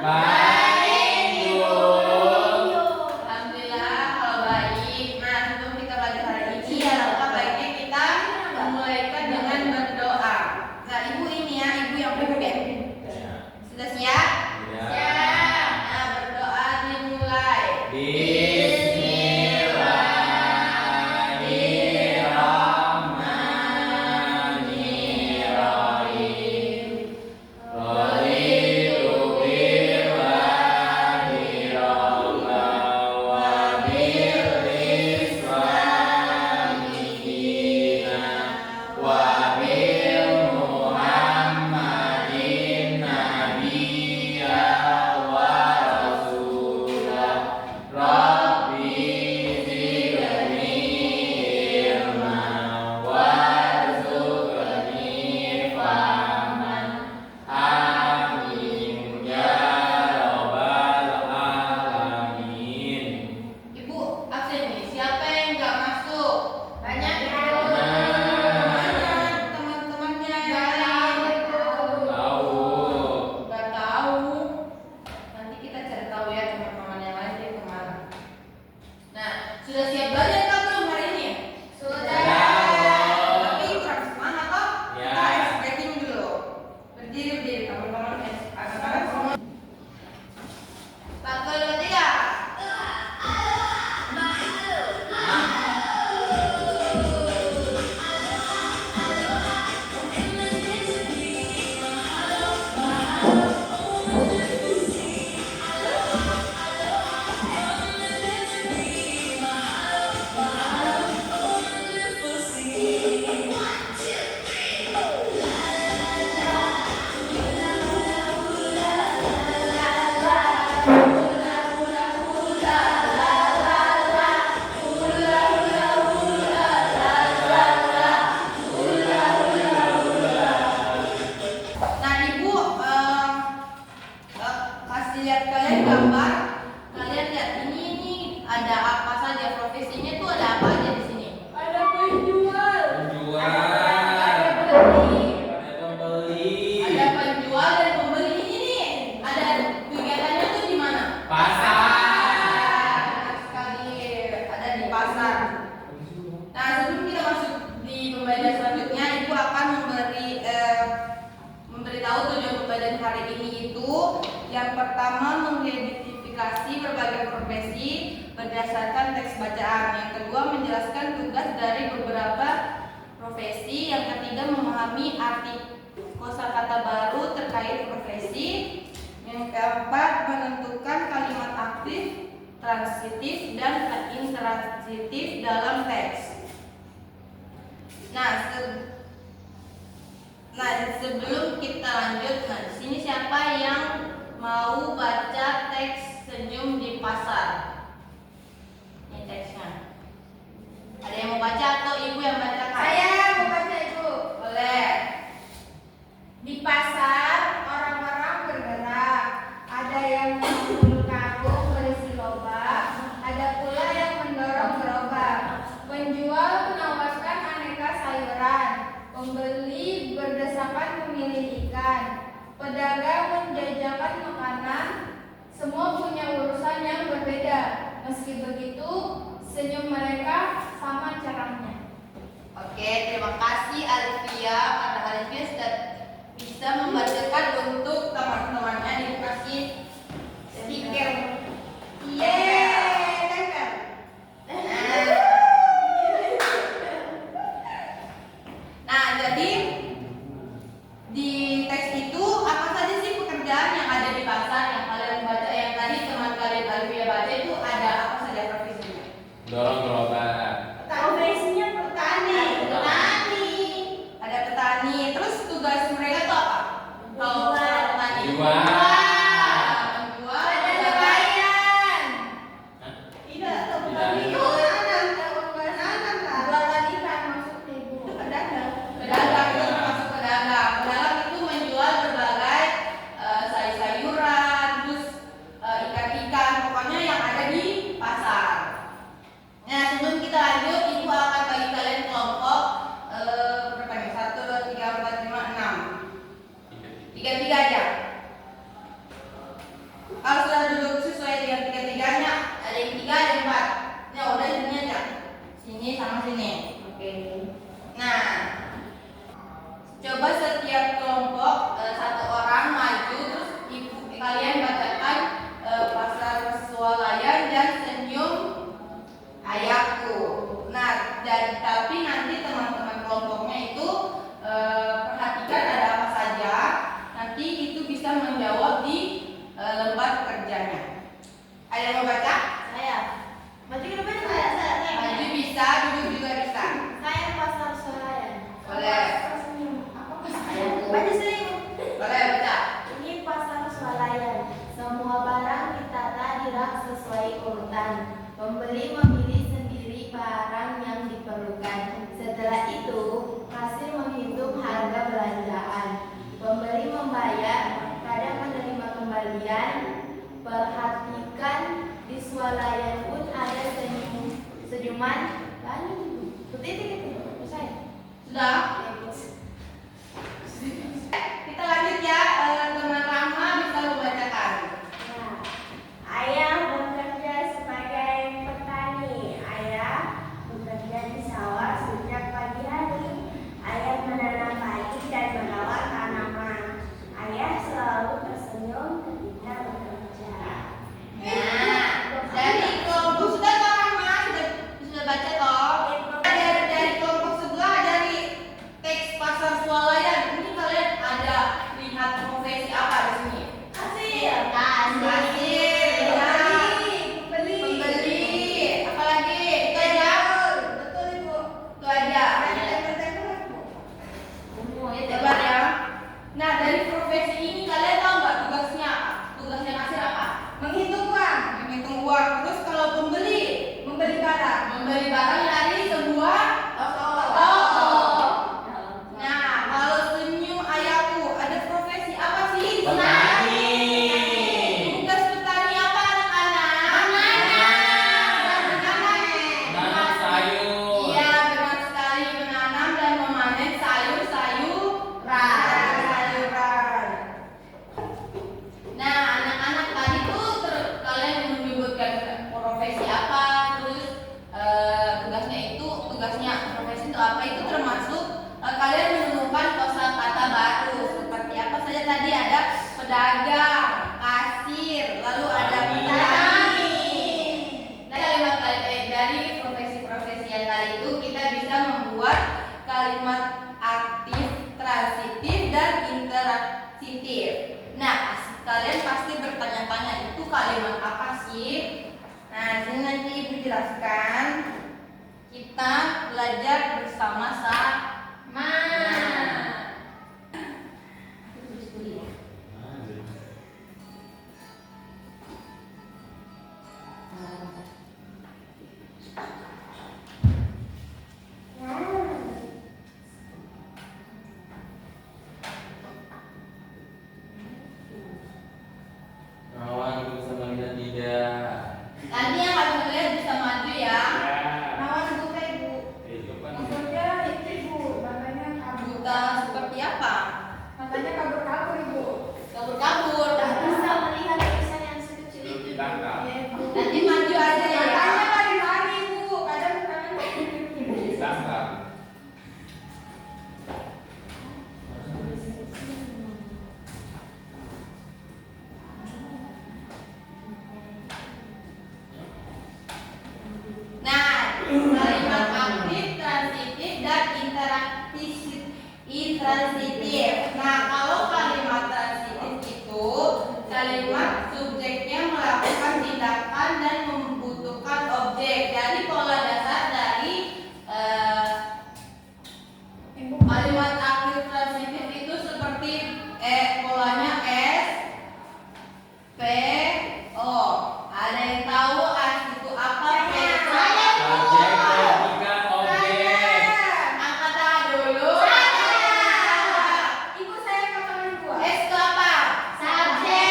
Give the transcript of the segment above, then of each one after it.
Baik, Bu. Alhamdulillah kalau baik. Nah, sebelum kita belajar hari ini, alangkah baiknya kita memulaikan dengan berdoa. Nah, Ibu ini ya, Ibu yang PPM. Sudah siap? Ya. Nah, berdoa dimulai. Bismillahirrahmanirrahim. Raditu billahi rabban wa bil islami dinan wa bil Muhammadin nabiyyan wa rasulan. Rabbi zidni ilman warzuqni fahman. Amin ya rabbal alamin. Ibu, absen nih. Siapa yang nggak masuk? Banyak ya. Mana? Teman-temannya yang Tahu. nggak tahu. Nanti kita cari tahu ya teman-teman yang lain dia kemana. Nah, sudah siap belajar kan belum hari ini? Tapi kurang semangat kok. Ya. Kita stretching dulu. Berdiri teman-teman. Anak-anak semua. 1, 2, 3. Nah, Ibu kasih lihat kalian gambar. Kalian lihat ini ada apa saja profesinya tuh ada apa aja di sini? Ada penjual. Penjual. Ada pembeli. Ada pembeli. Ada penjual dan pembeli ini. Ada kegiatannya tuh di mana? Pasar. Benar sekali, ada di pasar. Nah, sebelum kita masuk di pembelajaran selanjutnya, Ibu akan memberitahu tujuan pembelajaran hari ini itu yang pertama mengidentifikasi berbagai profesi berdasarkan teks bacaan. Yang kedua menjelaskan tugas dari beberapa profesi. Yang ketiga memahami arti kosakata baru terkait profesi. Yang keempat menentukan kalimat aktif, transitif dan intransitif dalam teks. Sebelum kita lanjut, di sini siapa yang mau baca teks senyum di pasar? Ini teksnya. Ada yang mau baca atau Ibu yang bacakan? Saya mau baca, Ibu. Boleh. Di pasar orang-orang bergerak. Ada yang memikul karung berisi lobak, ada pula yang mendorong gerobak. Penjual menawarkan aneka sayuran, pembeli berdesakan memilih ikan. Pedagang menjajakan makanan, Kalau sudah duduk sesuai dengan tiga-tiganya, ada yang 3, ada yang 4. Ya udah sini aja. Sini sama sini. Oke. Nah, coba setiap kelompok satu orang maju terus kalian bacakan pasal swalayan dan senyum ayahku. Nah, dan tapi nanti teman-teman kelompoknya itu perhatikan ada apa saja. Nanti itu bisa menjawab di lembar kerjanya. Ada yang mau baca? Saya. Maju ke depan saya. Maju bisa, duduk juga bisa. Saya pasal swalayan. Boleh. Apa pasal? Baca sendiri. Boleh baca. Ini pasal swalayan. Semua barang ditata di rak sesuai urutan. Pembeli memilih sendiri barang yang diperlukan. Setelah itu, kasir menghitung harga belanjaan. Pembeli membayar, kadang menerima kembalian. Perhatikan di swalayan pun ada senyuman. Selesai. Sudah? Kita lanjut ya, teman Rahma bisa membacakan. Nah, ayah bekerja sebagai petani. Ayah bekerja di sawah sejak pagi hari. Ayah menanam padi dan merawat tanaman. Ayah selalu tersenyum ketika bekerja. Nah, dari kelompok sudah toh Rahma sudah baca toh. Dari kelompok sebelah dari teks pasar swalayan ini kalian ada lihat profesi apa di sini? Kasir. Kasir, ya. Pembeli, apalagi? Itu aja. Betul Ibu. Itu aja. Coba ya. Nah, dari profesi ini kalian tahu nggak tugasnya apa? Tugasnya kasir apa? Menghitung uang. Menghitung uang. Terus kalau pembeli, membeli barang dari sebuah toko. Nah, kalau senyum ayahku, ada profesi apa sih? Petani. Tugas petani apa anak-anak? Nanam sayur. Iya, benar sekali, menanam dan memanen sayuran. Nah, anak-anak tadi tuh kalian menyebutkan profesi apa, terus profesi itu apa, itu termasuk kalian menemukan kosakata baru seperti apa saja tadi, ada pedagang, kasir, lalu ada petani. Nah, kalimat dari profesi-profesi yang tadi itu kita bisa membuat kalimat aktif, transitif, dan interaktif. Nah, kalian pasti bertanya-tanya itu kalimat apa sih? Nah, ini nanti Ibu jelaskan. Kita belajar bersama-sama. Kawan bisa melihat tidak? Nanti yang kalian lihat bisa maju ya. Nawan buta Ibu. Itu kan Maksudnya itu Ibu, makanya kabur. Buta seperti apa? Makanya kabur-kabur Ibu. Kabur-kabur. Tak bisa melihat tulisan yang sekecil belum itu. ditangkap. Ya, Ibu. Nanti maju aja ya. Makanya lari-lari Ibu, kadang Ditangkap. Nah, kalimat aktif, transitif, dan intransitif. Nah, kalau kalimat transitif itu kalimat subjeknya melakukan tindakan dan membutuhkan objek. Jadi pola dasar dari kalimat aktif transitif itu seperti polanya S P O. Ada yang tahu itu apa? P itu apa? Subjek, predika, objek. Angkat tangan dulu. Ibu saya potongan dua. S itu apa? Subjek.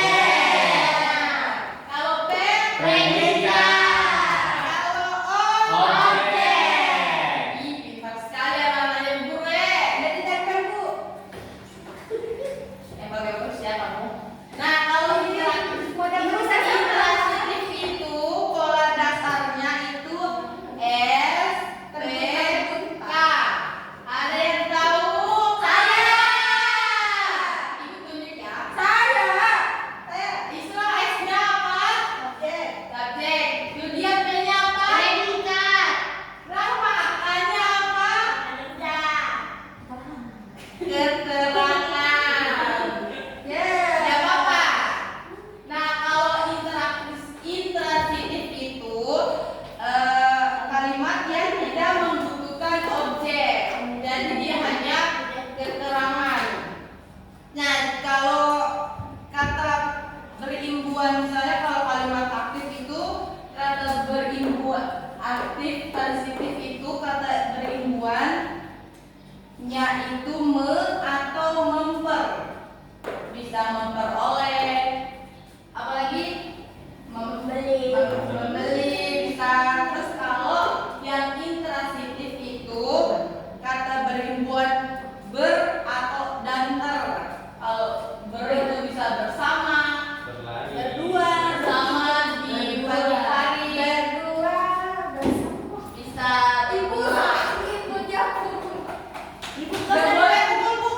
transitif itu kata berhimpuan nya itu me atau memper, bisa memperoleh, apalagi Membeli. membeli bisa. Terus kalau yang intransitif itu kata berhimpuan ber atau dan ter. Kalau ber itu bisa bersama, Berlari. berdua, bersama di pagi hari, Berdua bersama. bisa Ibu berdua. sakit, ibu jatuh. Ibu Gak boleh kumpul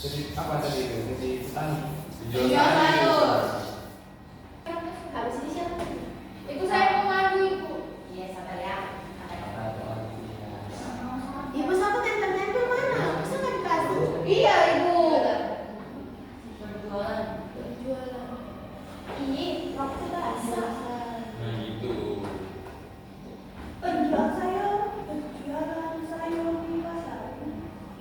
Jadi apa tadi itu? Jadi petani. Jual Jual sayur. Habis ini siapa? Ibu saya mau maju ibu. Iya, sabar ya. Iya. Ibu sama tempel-tempel mana? Masa nggak dikasih? Iya ibu. Berjualan. Ini waktu basah. Nah gitu. Penjual sayur di pasar.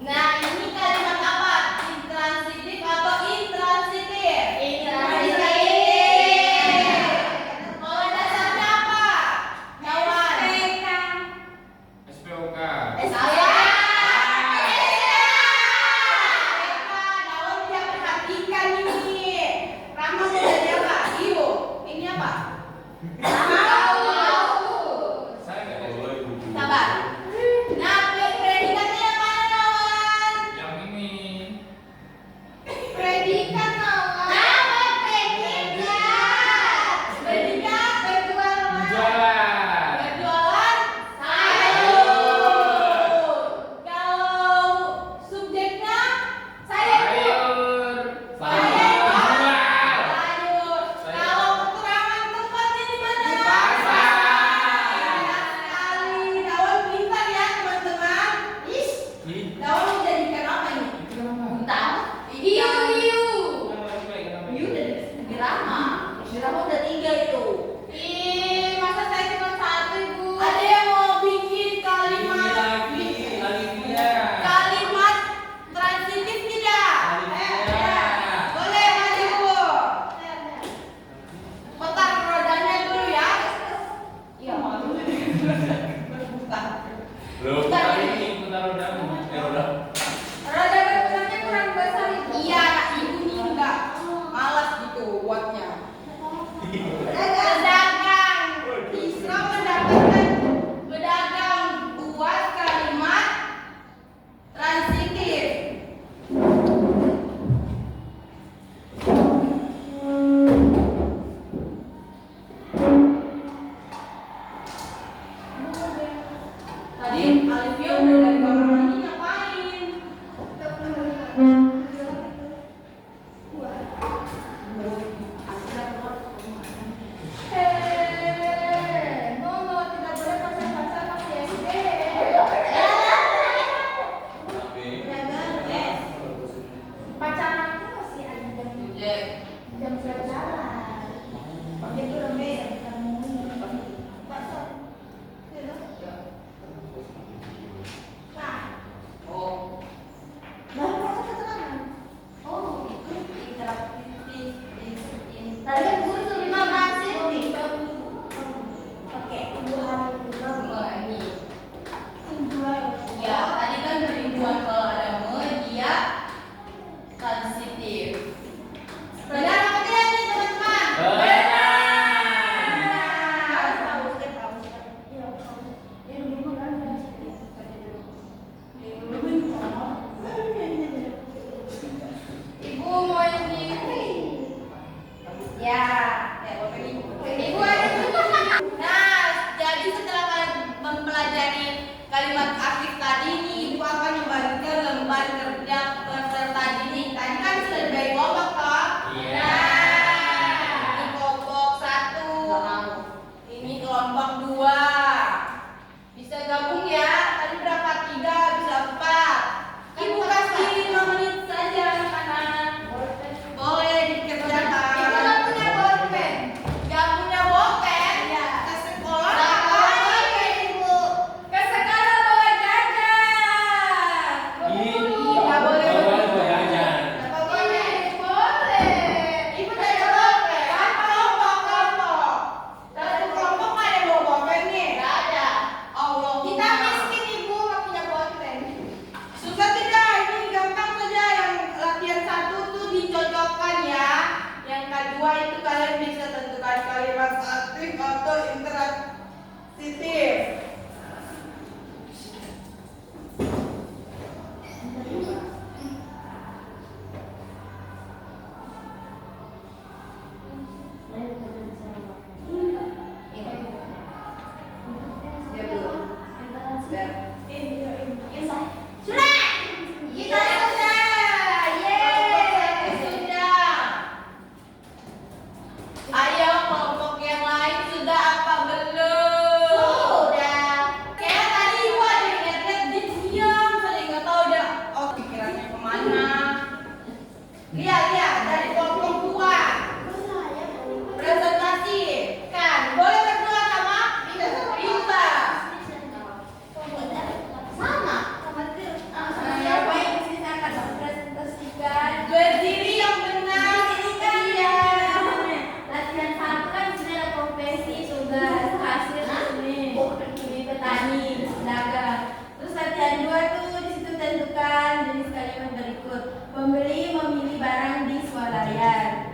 Nah ini kalimat apa? Intransitif atau intransitif? Kalau dasarnya apa? Kawan. SPOK. Saya. Kawan dia perhatikan ini. Rama dari apa? Iyo. Ini apa? Saya nggak tahu ibu. Sabar. Nah, predikatnya yang mana, kawan? Yang ini. Predikat kawan. Apa predikat? Predikat berjualan. Jualan. Berjualan sayur. Kalau subjeknya sayur. Sayur. Sayur. Kalau keterangan tempatnya di mana? Pasar. Banyak sekali. Daun pintar ya teman-teman. Is. Ih, Daun menjadikan apa ini? itu kenapa? Entah. Hiu. Kenapa baik? Kenapa? Hiu udah di Rama. Di Rama udah 3 itu. Ih, masa saya cuma 1 ibu? Ada yang mau bikin kalimat kalimat transitif tidak? Alifia. Boleh maju bu. Putar rodanya dulu ya. Iya malu. Berputar. Loh, kali ini putar roda. Roda. Roda berputarnya kurang besar itu. Iya, anak ibu nih enggak malas gitu buatnya. Pedagang bisa mendapatkan pedagang buat kalimat transitif. Tadi Alivia udah dari kamar mandi ngapain? Nono tidak boleh pacar-pacar masih SD. Tapi Pacaran itu masih ada Jack. jam berjalan. Pakai itu lebih kamu. Oh. Baru masuk keterangan. Oh, itu interaktif. Tadi kan guru suruh 15 menit. Oke, 2 hari Ini. kedua. Ya, tadi kan ribuan kalau ada dia transitif. Benar apa tidak nih teman-teman? Harus tahu, saya tahu. Iya, tahu. Ya, dulu kan Ibu mau ini. Ya, bapak ibu. Ibu ada juga. Nah, jadi setelah kalian mempelajari kalimat aktif tadi nih, ibu akan membagikan lembar kerja peserta didik. Tadi kan sudah dibagi kelompok toh? Iya. Nah, ini kelompok 1. Ini kelompok 2. Bisa gabung ya? Tadi berapa? 3, bisa 4. Ibu kasih 5 menit saja anak-anak. Boleh dikerjakan. Ibu nggak punya bolpen. Nggak punya bolpen? Iya. Ke sekolah ngapain ibu? Ke sekolah bawa jajan. Nggak boleh begitu. Nggak boleh. Boleh. Ibu ada bolpen. Kan kelompok. Satu kelompok nggak ada yang bawa bolpen nih? Nggak ada. Allah. Kita miskin ibu nggak punya bolpen. Susah tidak? Ini gampang saja. Yang latihan 1 tuh dicocokkan ya. Yang kedua itu kalian bisa tentukan kalimat aktif atau interaktif. Siap dulu. Siap. Iya, Sudah. Kita selesai. Yeay. Lihat dari kelompok 2. Presentasi. Kan, boleh berdua sama Bimba. Sama. Siapa yang di sini akan mempresentasikan? Berdiri yang benar. Iya. Latihan 1 kan sudah ada profesi, tugas, hasil ini, petani, pedagang. Terus latihan 2 tuh di situ tentukan jenis kalimat berikut. Pembeli memilih barang di swalayan.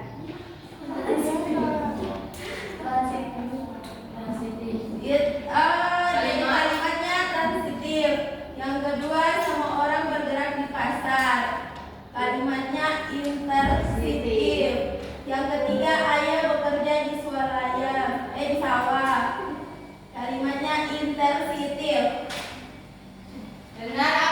Jadi kalimatnya transitif. Yang kedua, semua orang bergerak di pasar. Kalimatnya intersitif. Yang ketiga, ayah bekerja di swalayan, di sawah. Kalimatnya intersitif. Benar